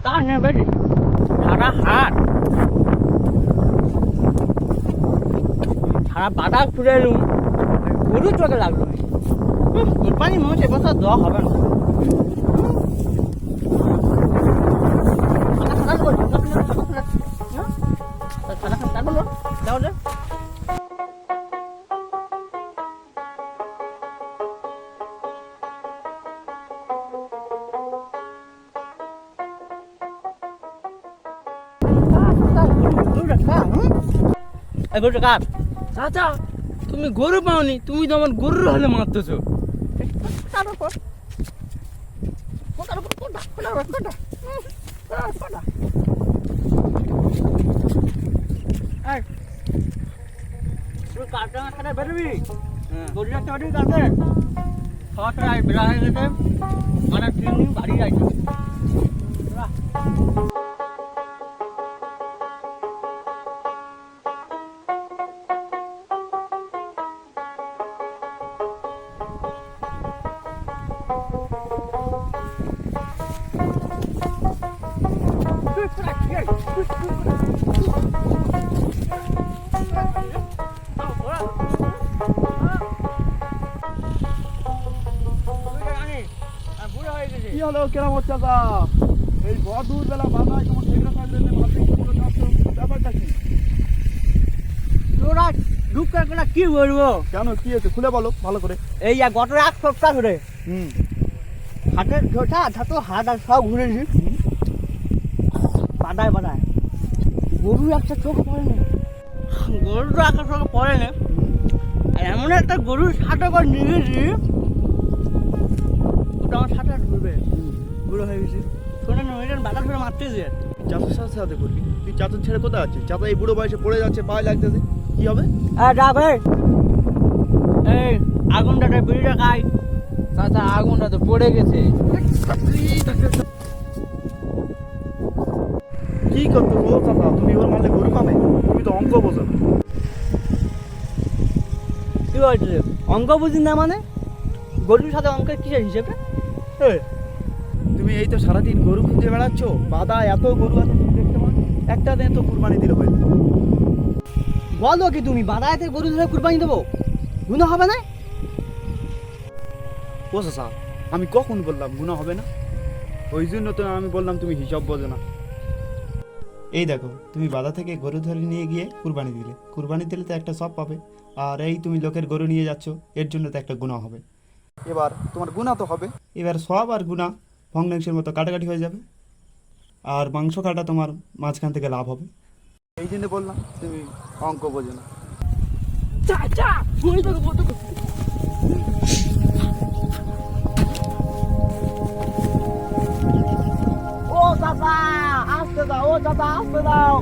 তা নেবে সারা হাট সারা বাদাম ছুড়ে এলুম গরু চোখে লাগলো কোরবানি মনে এবছর দেওয়া হবে না চাচা তুমি গরু পাওনি তুমি তো আমার গরুর হলে মারতেছো বেরোবি গরু একটা বাড়ি কাটে সবাই বেড়া হয়ে গেছে মানে বাড়ি যাইছে কি হলো কেরাম হচ্ছে এই বড় দূর বেলা বাধায় তোমার সেগুলো থাকলে ব্যাপারটা কি তোরা দুঃখ করে কি বলবো কেন কি হয়েছে খুলে বলো ভালো করে এই গত এক সপ্তাহ ধরে হুম হাটের ঝোটা ঝাটো হাট আর সব ঘুরেছি বাদায় বাদায় গরু একটা চোখ পড়ে না গরু তো একটা চোখে পড়ে না আর এমন একটা গরুর সাথে করে নিয়ে গেছি ওটা আমার সাথে ঘুরবে বুড়ো হয়ে গেছি শোনে না ওইটা বাধা ধরে মারতেছে চাচার সাথে সাথে করবি তুই চাচার ছেড়ে কোথায় আছিস চাচা এই বুড়ো বয়সে পড়ে যাচ্ছে পায়ে লাগতেছে কি হবে যাবে এই আগুনটা বিড়িটা খাই চাচা আগুনটা তো পড়ে গেছে কি করতে বলো চাচা তুমি ওর মাঝে গরু পাবে তুমি তো অঙ্ক বোঝো না কি বলছে অঙ্ক বুঝি না মানে গরুর সাথে অঙ্কের কিসের হিসেবে তুমি এই তো সারাদিন গরু খুঁজে বেড়াচ্ছ বাদা এত গরু আছে তুমি দেখতে পাও একটা দিন তো কুরবানি দিলে হয়ে যাবে। বলো কি তুমি বাদায়তে গরু ধরে কুরবানি দেবো গুণ হবে না ও চাচা আমি কখন বললাম গুনাহ হবে না ওই জন্য তো আমি বললাম তুমি হিসাব বোঝো না এই দেখো তুমি বাধা থেকে গরু ধরে নিয়ে গিয়ে কুরবানি দিলে তো একটা সব পাবে আর এই তুমি লোকের গরু নিয়ে যাচ্ছ এর জন্য তো একটা গুনাহ হবে এবার তোমার গুনাহ তো হবে এবার সব আর গুনাহ ভগ্নাংশের মতো কাটাকাটি হয়ে যাবে আর মাংস কাটা তোমার মাঝখান থেকে লাভ হবে এই জন্য বললাম তুমি অঙ্ক বোঝো না চাচা ও চাচা আসতে দাও ও চাচা আসতে দাও